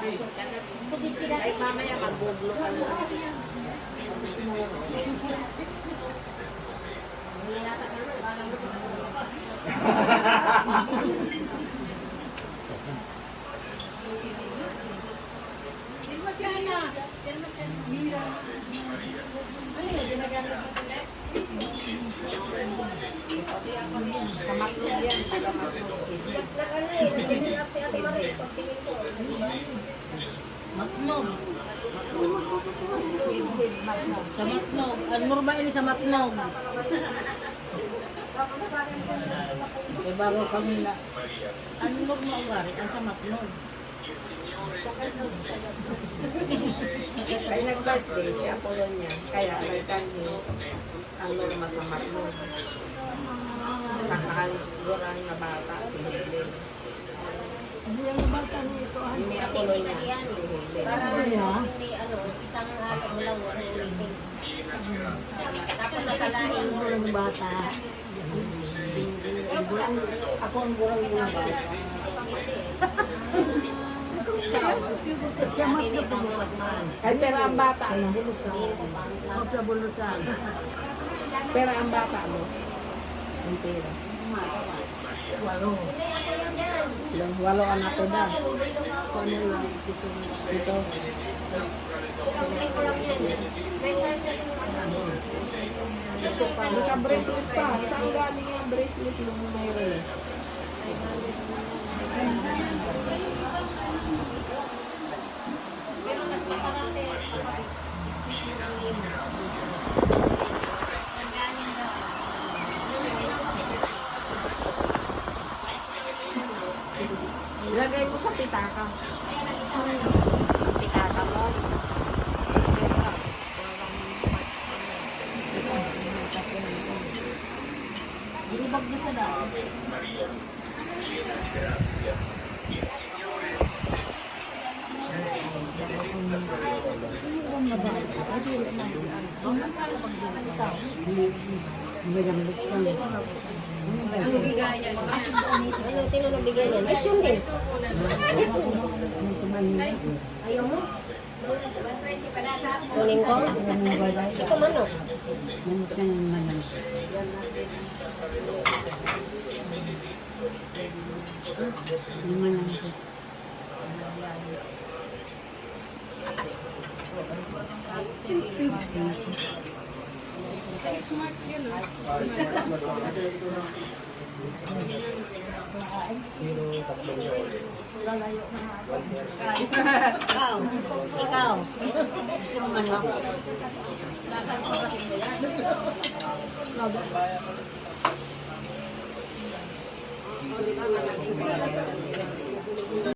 Ay, mamaya mag-guglo ka na. Sa matlog yan, sa matlog. Sa matnog. Ang norma ini sa matnog. E bago kami na. Ang norma uwari, ang sa matnog. Kaya nag-birthday si Apollonia. Kaya nagkanyo ang norma sa matnog. Saka ang gurang na bata si Helen. Hindi Apollonia si Helen. Para hindi isang araw mo lang ulitin. Tapos nakalain mo ng bata. Ako ang gurang yung bata. Ay, pero ang bata mo. Pero ang bata mo. Ang pera. Walo anak ko na. Kung ano lang ito. Naka-bracelet pa. Saan galing yung bracelet nung mayroon? Pero nagpaparate. Ilagay mo sa pitaka. Pitaka mo. Ilibag niya sa daan. Ano bigayan? Sino nabigay yan? Lechon din. Ayaw mo? Kunin ko? Ito manok. Smart yun. Ikaw. Yung manok.